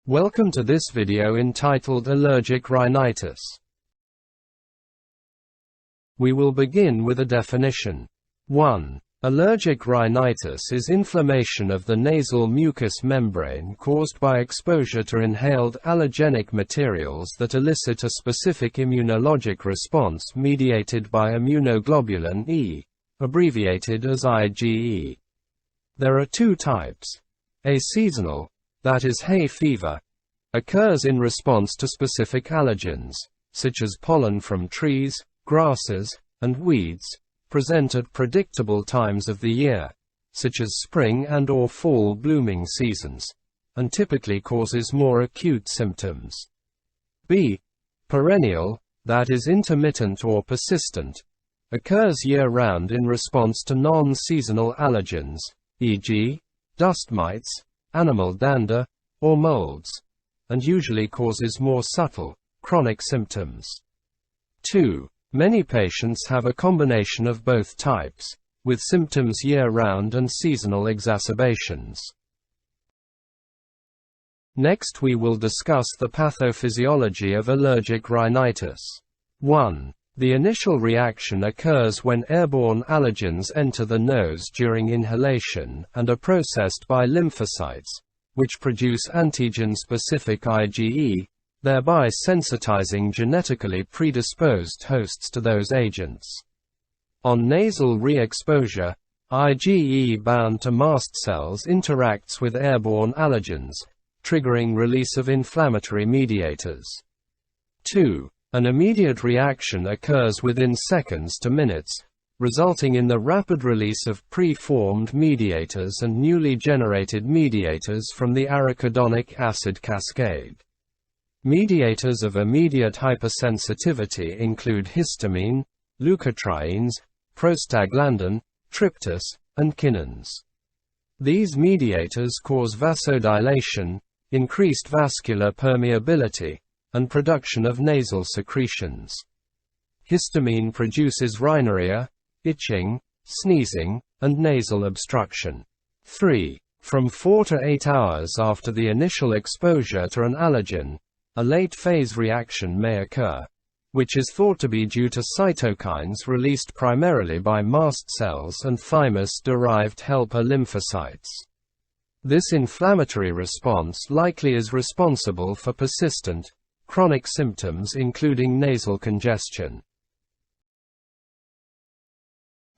Welcome to this video entitled Allergic Rhinitis. We will begin with a definition. 1. Allergic rhinitis is inflammation of the nasal mucous membrane caused by exposure to inhaled allergenic materials that elicit a specific immunologic response mediated by immunoglobulin E, abbreviated as IgE. There are two types. A seasonal, that is hay fever, occurs in response to specific allergens, such as pollen from trees, grasses, and weeds, present at predictable times of the year, such as spring and/or fall blooming seasons, and typically causes more acute symptoms. B. Perennial, that is intermittent or persistent, occurs year-round in response to non-seasonal allergens, e.g., dust mites, animal dander, or molds, and usually causes more subtle, chronic symptoms. 2. Many patients have a combination of both types, with symptoms year-round and seasonal exacerbations. Next we will discuss the pathophysiology of allergic rhinitis. 1. The initial reaction occurs when airborne allergens enter the nose during inhalation and are processed by lymphocytes, which produce antigen-specific IgE, thereby sensitizing genetically predisposed hosts to those agents. On nasal re-exposure, IgE bound to mast cells interacts with airborne allergens, triggering release of inflammatory mediators. 2. An immediate reaction occurs within seconds to minutes, resulting in the rapid release of pre-formed mediators and newly generated mediators from the arachidonic acid cascade. Mediators of immediate hypersensitivity include histamine, leukotrienes, prostaglandin, tryptus, and kinins. These mediators cause vasodilation, increased vascular permeability, and production of nasal secretions. Histamine produces rhinorrhea, itching, sneezing, and nasal obstruction. 3. From 4 to 8 hours after the initial exposure to an allergen, a late-phase reaction may occur, which is thought to be due to cytokines released primarily by mast cells and thymus-derived helper lymphocytes. This inflammatory response likely is responsible for persistent, chronic symptoms including nasal congestion.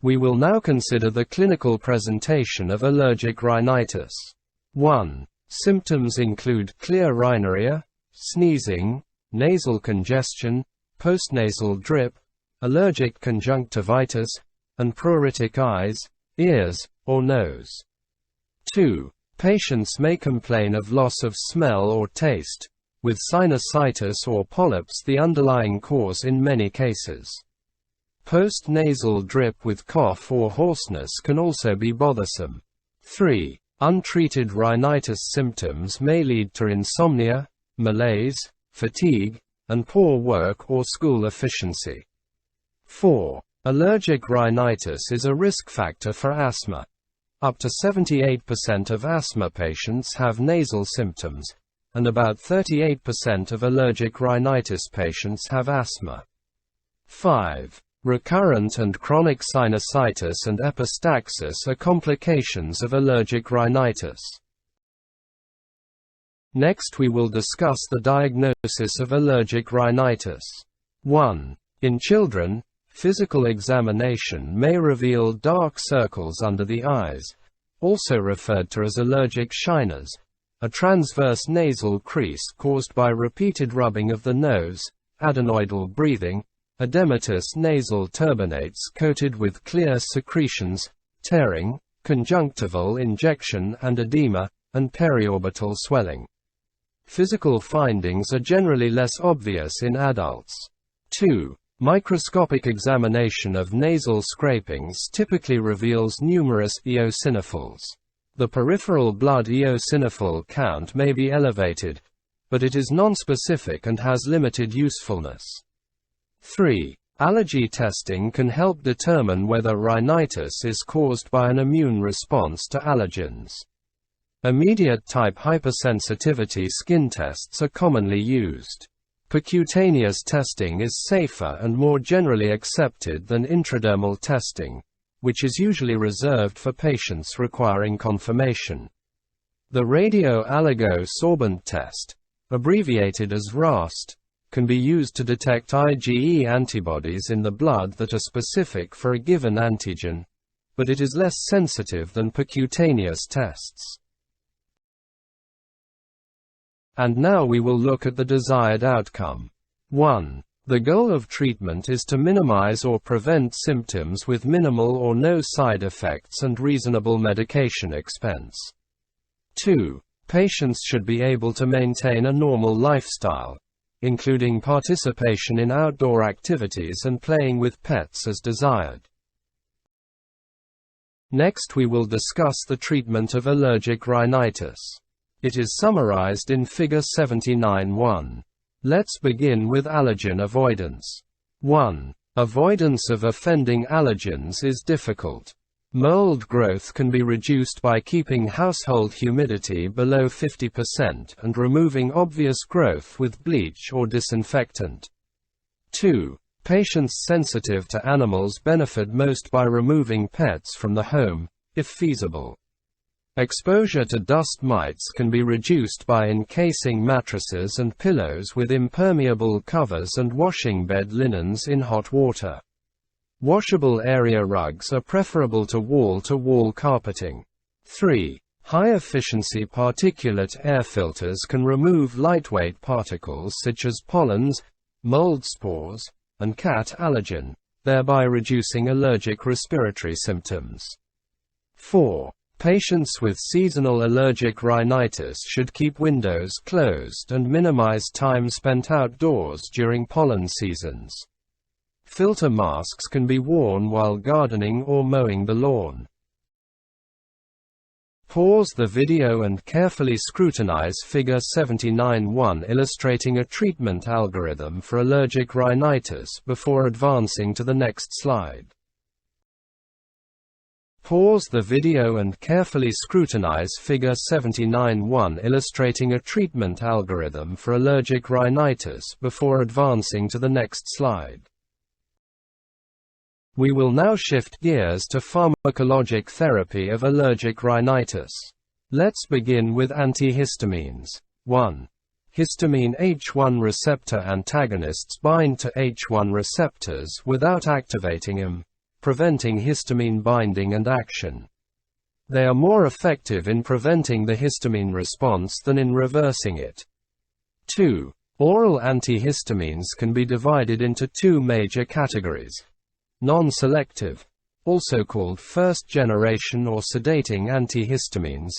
We will now consider the clinical presentation of allergic rhinitis. 1. Symptoms include clear rhinorrhea, sneezing, nasal congestion, postnasal drip, allergic conjunctivitis, and pruritic eyes, ears, or nose. 2. Patients may complain of loss of smell or taste, with sinusitis or polyps the underlying cause in many cases. Post-nasal drip with cough or hoarseness can also be bothersome. 3. Untreated rhinitis symptoms may lead to insomnia, malaise, fatigue, and poor work or school efficiency. 4. Allergic rhinitis is a risk factor for asthma. Up to 78% of asthma patients have nasal symptoms, and about 38% of allergic rhinitis patients have asthma. 5. Recurrent and chronic sinusitis and epistaxis are complications of allergic rhinitis. Next we will discuss the diagnosis of allergic rhinitis. 1. In children, physical examination may reveal dark circles under the eyes, also referred to as allergic shyness, a transverse nasal crease caused by repeated rubbing of the nose, adenoidal breathing, edematous nasal turbinates coated with clear secretions, tearing, conjunctival injection and edema, and periorbital swelling. Physical findings are generally less obvious in adults. 2. Microscopic examination of nasal scrapings typically reveals numerous eosinophils. The peripheral blood eosinophil count may be elevated, but it is nonspecific and has limited usefulness. 3. Allergy testing can help determine whether rhinitis is caused by an immune response to allergens. Immediate-type hypersensitivity skin tests are commonly used. Percutaneous testing is safer and more generally accepted than intradermal testing, which is usually reserved for patients requiring confirmation. The radio-allergo-sorbent test, abbreviated as RAST, can be used to detect IgE antibodies in the blood that are specific for a given antigen, but it is less sensitive than percutaneous tests. And now we will look at the desired outcome. 1. The goal of treatment is to minimize or prevent symptoms with minimal or no side effects and reasonable medication expense. 2. Patients should be able to maintain a normal lifestyle, including participation in outdoor activities and playing with pets as desired. Next we will discuss the treatment of allergic rhinitis. It is summarized in Figure 79.1. Let's begin with allergen avoidance. 1. Avoidance of offending allergens is difficult. Mold growth can be reduced by keeping household humidity below 50% and removing obvious growth with bleach or disinfectant. 2. Patients sensitive to animals benefit most by removing pets from the home, if feasible. Exposure to dust mites can be reduced by encasing mattresses and pillows with impermeable covers and washing bed linens in hot water. Washable area rugs are preferable to wall-to-wall carpeting. 3. High-efficiency particulate air filters can remove lightweight particles such as pollens, mold spores, and cat allergen, thereby reducing allergic respiratory symptoms. 4. Patients with seasonal allergic rhinitis should keep windows closed and minimize time spent outdoors during pollen seasons. Filter masks can be worn while gardening or mowing the lawn. Pause the video and carefully scrutinize Figure 79.1 illustrating a treatment algorithm for allergic rhinitis before advancing to the next slide. Pause the video and carefully scrutinize Figure 79.1 illustrating a treatment algorithm for allergic rhinitis before advancing to the next slide. We will now shift gears to pharmacologic therapy of allergic rhinitis. Let's begin with antihistamines. 1. Histamine H1 receptor antagonists bind to H1 receptors without activating them, preventing histamine binding and action. They are more effective in preventing the histamine response than in reversing it. 2. Oral antihistamines can be divided into two major categories. Non-selective, also called first-generation or sedating antihistamines,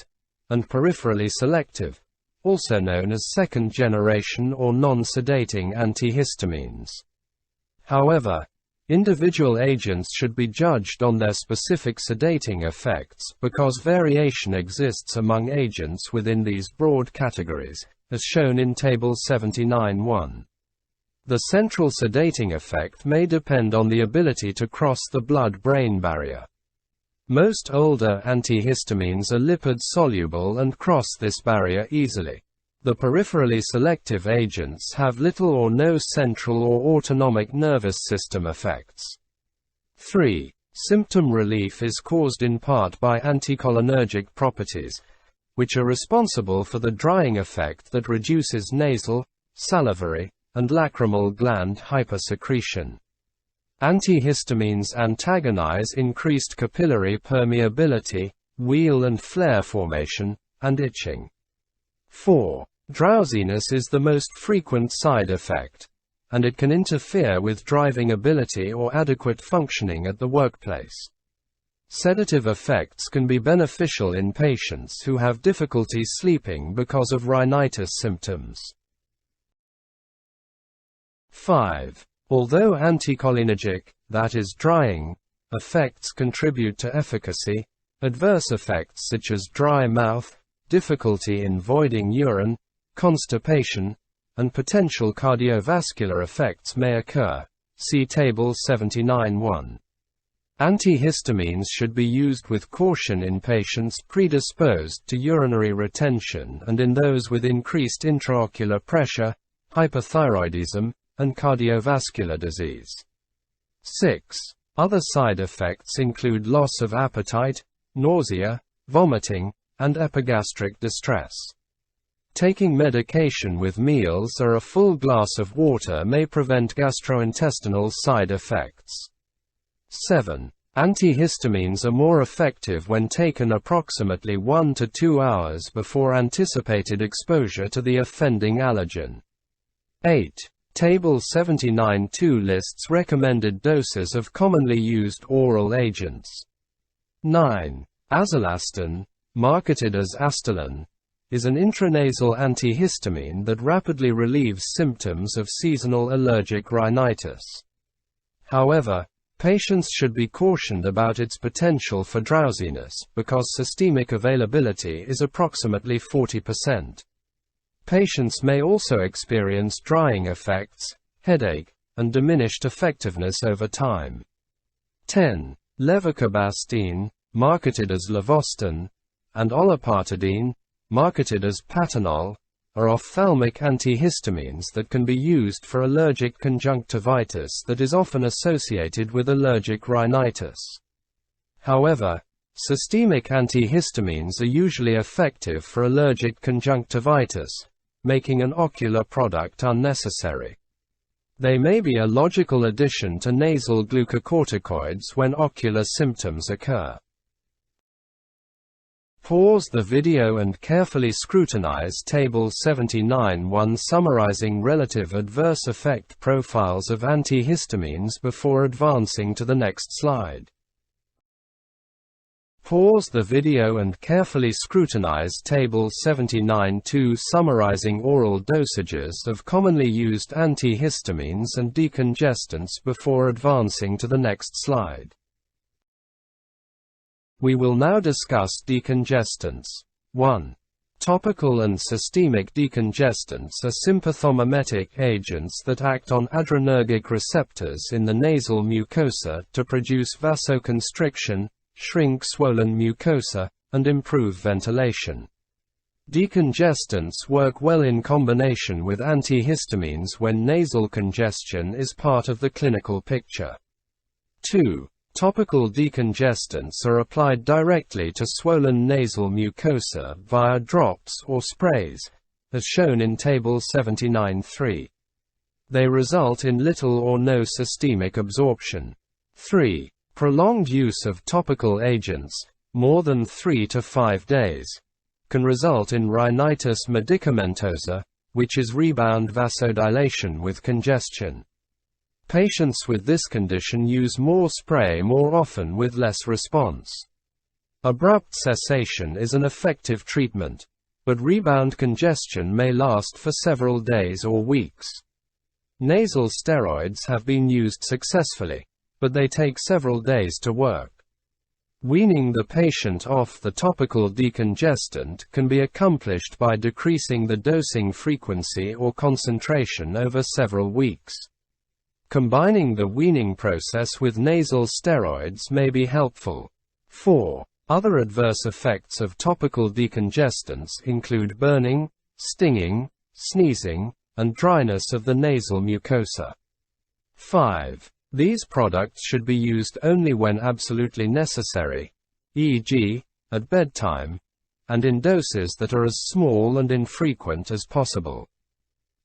and peripherally selective, also known as second-generation or non-sedating antihistamines. However, individual agents should be judged on their specific sedating effects because variation exists among agents within these broad categories, as shown in Table 79.1. The central sedating effect may depend on the ability to cross the blood-brain barrier. Most older antihistamines are lipid-soluble and cross this barrier easily. The peripherally selective agents have little or no central or autonomic nervous system effects. 3. Symptom relief is caused in part by anticholinergic properties, which are responsible for the drying effect that reduces nasal, salivary, and lacrimal gland hypersecretion. Antihistamines antagonize increased capillary permeability, wheal and flare formation, and itching. 4. Drowsiness is the most frequent side effect, and it can interfere with driving ability or adequate functioning at the workplace. Sedative effects can be beneficial in patients who have difficulty sleeping because of rhinitis symptoms. 5. Although anticholinergic, that is drying, effects contribute to efficacy, adverse effects such as dry mouth, difficulty in voiding urine, constipation, and potential cardiovascular effects may occur. See Table 79.1. Antihistamines should be used with caution in patients predisposed to urinary retention and in those with increased intraocular pressure, hyperthyroidism, and cardiovascular disease. 6. Other side effects include loss of appetite, nausea, vomiting, and epigastric distress. Taking medication with meals or a full glass of water may prevent gastrointestinal side effects. 7. Antihistamines are more effective when taken approximately 1 to 2 hours before anticipated exposure to the offending allergen. 8. Table 79-2 lists recommended doses of commonly used oral agents. 9. Azelastine, marketed as Astellan, is an intranasal antihistamine that rapidly relieves symptoms of seasonal allergic rhinitis. However, patients should be cautioned about its potential for drowsiness because systemic availability is approximately 40%. Patients may also experience drying effects, headache, and diminished effectiveness over time. 10. Levetiracetam, marketed as Levostan, and olopatadine, marketed as Patanol, are ophthalmic antihistamines that can be used for allergic conjunctivitis that is often associated with allergic rhinitis. However, systemic antihistamines are usually effective for allergic conjunctivitis, making an ocular product unnecessary. They may be a logical addition to nasal glucocorticoids when ocular symptoms occur. Pause the video and carefully scrutinize Table 79-1 summarizing relative adverse effect profiles of antihistamines before advancing to the next slide. Pause the video and carefully scrutinize Table 79-2 summarizing oral dosages of commonly used antihistamines and decongestants before advancing to the next slide. We will now discuss decongestants. 1. Topical and systemic decongestants are sympathomimetic agents that act on adrenergic receptors in the nasal mucosa to produce vasoconstriction, shrink swollen mucosa, and improve ventilation. Decongestants work well in combination with antihistamines when nasal congestion is part of the clinical picture. 2. Topical decongestants are applied directly to swollen nasal mucosa via drops or sprays, as shown in Table 79-3. They result in little or no systemic absorption. 3. Prolonged use of topical agents, more than 3 to 5 days, can result in rhinitis medicamentosa, which is rebound vasodilation with congestion. Patients with this condition use more spray more often with less response. Abrupt cessation is an effective treatment, but rebound congestion may last for several days or weeks. Nasal steroids have been used successfully, but they take several days to work. Weaning the patient off the topical decongestant can be accomplished by decreasing the dosing frequency or concentration over several weeks. Combining the weaning process with nasal steroids may be helpful. 4. Other adverse effects of topical decongestants include burning, stinging, sneezing, and dryness of the nasal mucosa. 5. These products should be used only when absolutely necessary, e.g., at bedtime, and in doses that are as small and infrequent as possible.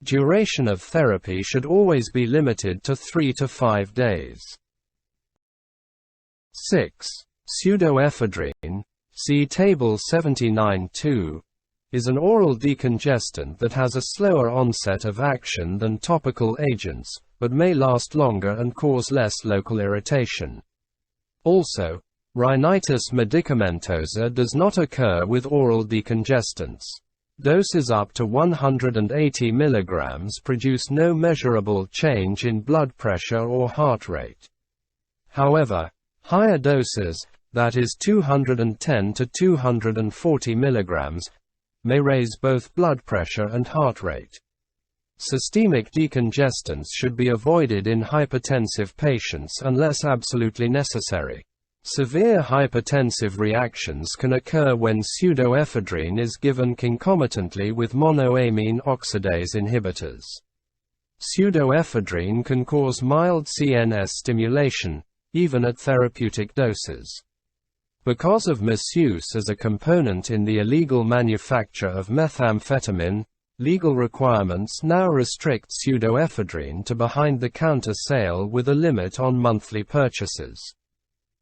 Duration of therapy should always be limited to 3 to 5 days. 6. Pseudoephedrine, see Table 79-2, is an oral decongestant that has a slower onset of action than topical agents, but may last longer and cause less local irritation. Also, rhinitis medicamentosa does not occur with oral decongestants. Doses up to 180 mg produce no measurable change in blood pressure or heart rate. However, higher doses, that is 210 to 240 mg, may raise both blood pressure and heart rate. Systemic decongestants should be avoided in hypertensive patients unless absolutely necessary. Severe hypertensive reactions can occur when pseudoephedrine is given concomitantly with monoamine oxidase inhibitors. Pseudoephedrine can cause mild CNS stimulation, even at therapeutic doses. Because of misuse as a component in the illegal manufacture of methamphetamine, legal requirements now restrict pseudoephedrine to behind-the-counter sale with a limit on monthly purchases.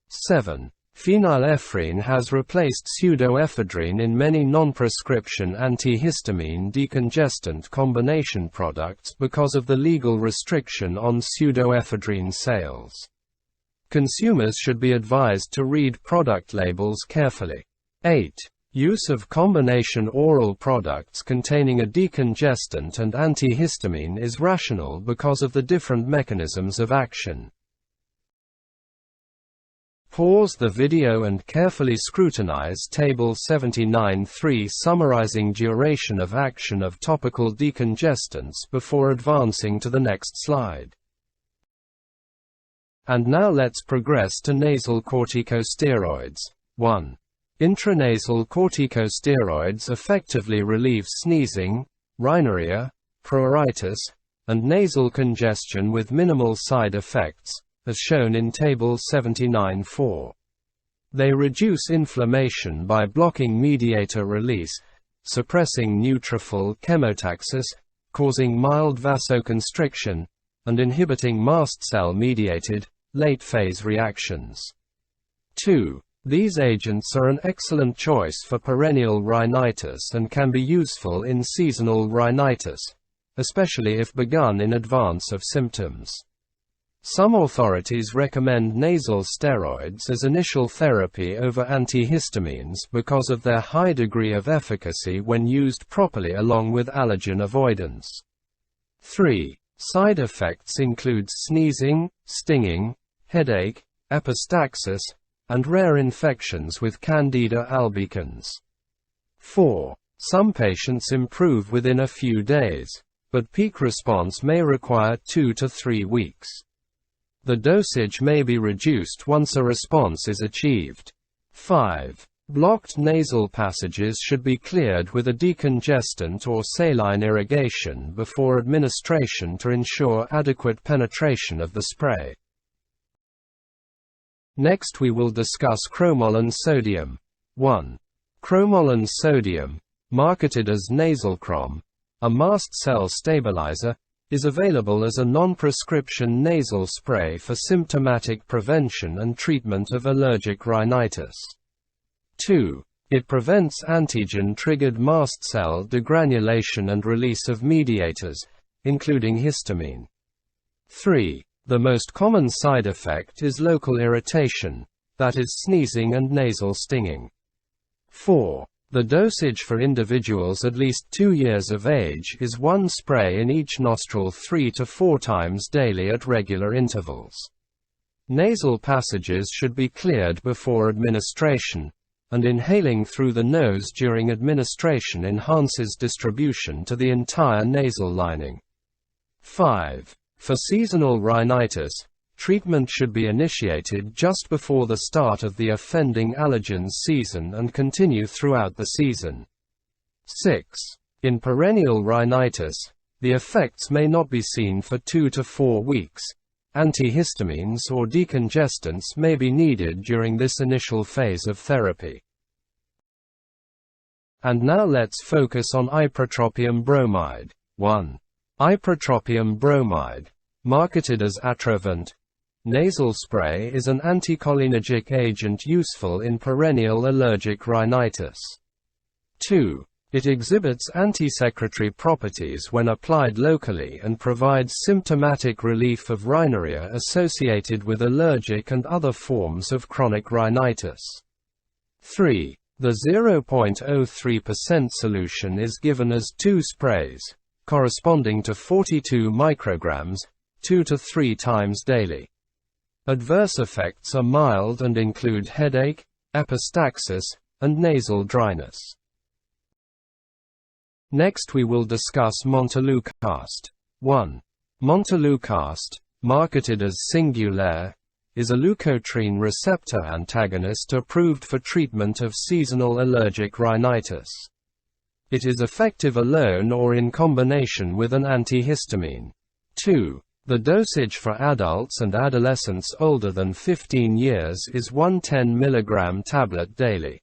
7. Phenylephrine has replaced pseudoephedrine in many non-prescription antihistamine decongestant combination products because of the legal restriction on pseudoephedrine sales. Consumers should be advised to read product labels carefully. 8. Use of combination oral products containing a decongestant and antihistamine is rational because of the different mechanisms of action. Pause the video and carefully scrutinize Table 79.3 summarizing duration of action of topical decongestants before advancing to the next slide. And now let's progress to nasal corticosteroids. 1. Intranasal corticosteroids effectively relieve sneezing, rhinorrhea, pruritus, and nasal congestion with minimal side effects, as shown in Table 79.4. They reduce inflammation by blocking mediator release, suppressing neutrophil chemotaxis, causing mild vasoconstriction, and inhibiting mast cell-mediated, late-phase reactions. 2. These agents are an excellent choice for perennial rhinitis and can be useful in seasonal rhinitis, especially if begun in advance of symptoms. Some authorities recommend nasal steroids as initial therapy over antihistamines because of their high degree of efficacy when used properly along with allergen avoidance. 3. Side effects include sneezing, stinging, headache, epistaxis, and rare infections with Candida albicans. 4. Some patients improve within a few days, but peak response may require 2 to 3 weeks. The dosage may be reduced once a response is achieved. 5. Blocked nasal passages should be cleared with a decongestant or saline irrigation before administration to ensure adequate penetration of the spray. Next we will discuss cromolyn sodium. 1. Cromolyn sodium, marketed as Nasalcrom, a mast cell stabilizer, is available as a non-prescription nasal spray for symptomatic prevention and treatment of allergic rhinitis. 2. It prevents antigen-triggered mast cell degranulation and release of mediators, including histamine. 3. The most common side effect is local irritation, that is sneezing and nasal stinging. 4. The dosage for individuals at least 2 years of age is 1 spray in each nostril 3 to 4 times daily at regular intervals. Nasal passages should be cleared before administration, and inhaling through the nose during administration enhances distribution to the entire nasal lining. 5. For seasonal rhinitis, treatment should be initiated just before the start of the offending allergens season and continue throughout the season. 6. In perennial rhinitis, the effects may not be seen for 2 to 4 weeks. Antihistamines or decongestants may be needed during this initial phase of therapy. And now let's focus on ipratropium bromide. 1. Ipratropium bromide, marketed as Atrovent, nasal spray is an anticholinergic agent useful in perennial allergic rhinitis. 2. It exhibits antisecretory properties when applied locally and provides symptomatic relief of rhinorrhea associated with allergic and other forms of chronic rhinitis. 3. The 0.03% solution is given as 2 sprays, corresponding to 42 micrograms, 2 to 3 times daily. Adverse effects are mild and include headache, epistaxis, and nasal dryness. Next we will discuss montelukast. 1. Montelukast, marketed as Singulair, is a leukotriene receptor antagonist approved for treatment of seasonal allergic rhinitis. It is effective alone or in combination with an antihistamine. 2. The dosage for adults and adolescents older than 15 years is 1 10 mg tablet daily.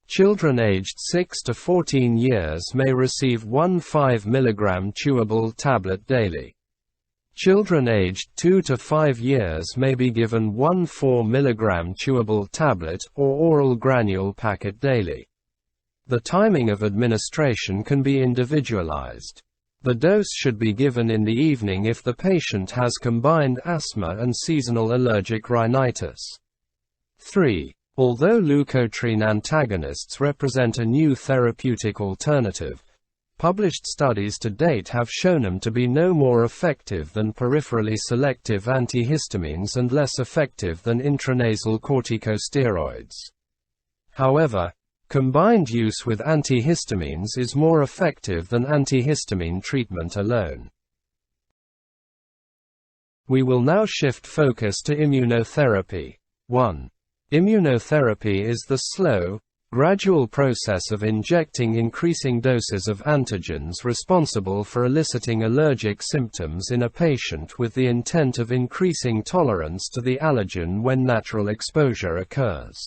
Children aged 6 to 14 years may receive 1 5 mg chewable tablet daily. Children aged 2 to 5 years may be given 1 4 mg chewable tablet or oral granule packet daily. The timing of administration can be individualized. The dose should be given in the evening if the patient has combined asthma and seasonal allergic rhinitis. 3. Although leukotriene antagonists represent a new therapeutic alternative, published studies to date have shown them to be no more effective than peripherally selective antihistamines and less effective than intranasal corticosteroids. However, combined use with antihistamines is more effective than antihistamine treatment alone. We will now shift focus to immunotherapy. 1. Immunotherapy is the slow, gradual process of injecting increasing doses of antigens responsible for eliciting allergic symptoms in a patient with the intent of increasing tolerance to the allergen when natural exposure occurs.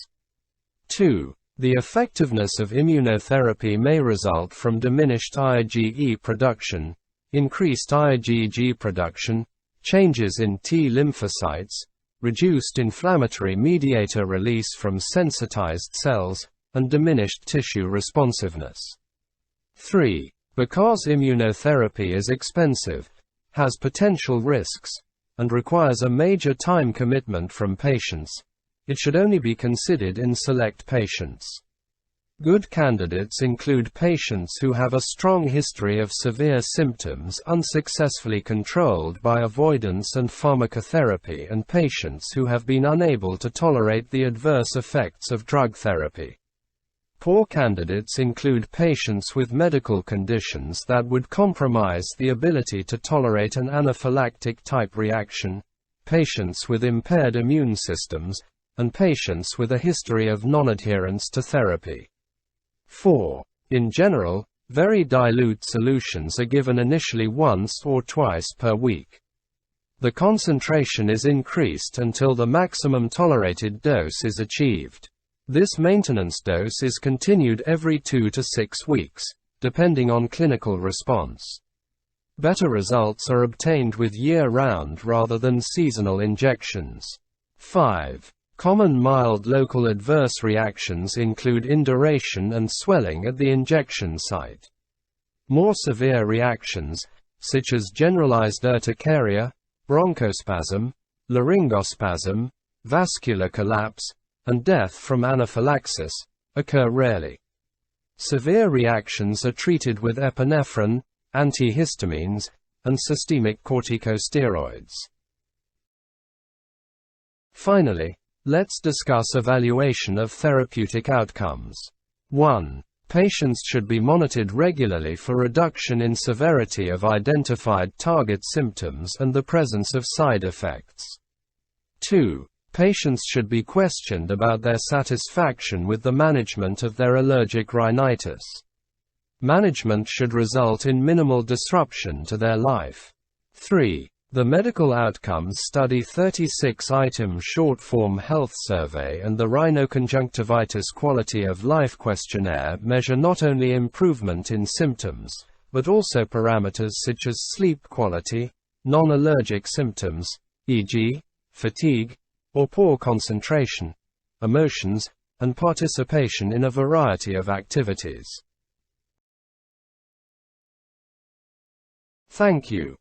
2. The effectiveness of immunotherapy may result from diminished IgE production, increased IgG production, changes in T lymphocytes, reduced inflammatory mediator release from sensitized cells, and diminished tissue responsiveness. 3. Because immunotherapy is expensive, has potential risks, and requires a major time commitment from patients, it should only be considered in select patients. Good candidates include patients who have a strong history of severe symptoms unsuccessfully controlled by avoidance and pharmacotherapy, and patients who have been unable to tolerate the adverse effects of drug therapy. Poor candidates include patients with medical conditions that would compromise the ability to tolerate an anaphylactic type reaction, patients with impaired immune systems, and patients with a history of non-adherence to therapy. 4. In general, very dilute solutions are given initially once or twice per week. The concentration is increased until the maximum tolerated dose is achieved. This maintenance dose is continued every 2 to 6 weeks, depending on clinical response. Better results are obtained with year-round rather than seasonal injections. 5. Common mild local adverse reactions include induration and swelling at the injection site. More severe reactions, such as generalized urticaria, bronchospasm, laryngospasm, vascular collapse, and death from anaphylaxis, occur rarely. Severe reactions are treated with epinephrine, antihistamines, and systemic corticosteroids. Finally, let's discuss evaluation of therapeutic outcomes. 1. Patients should be monitored regularly for reduction in severity of identified target symptoms and the presence of side effects. 2. Patients should be questioned about their satisfaction with the management of their allergic rhinitis. Management should result in minimal disruption to their life. 3. The Medical Outcomes Study 36-item short-form health survey and the Rhinoconjunctivitis Quality of Life questionnaire measure not only improvement in symptoms, but also parameters such as sleep quality, non-allergic symptoms, e.g., fatigue, or poor concentration, emotions, and participation in a variety of activities. Thank you.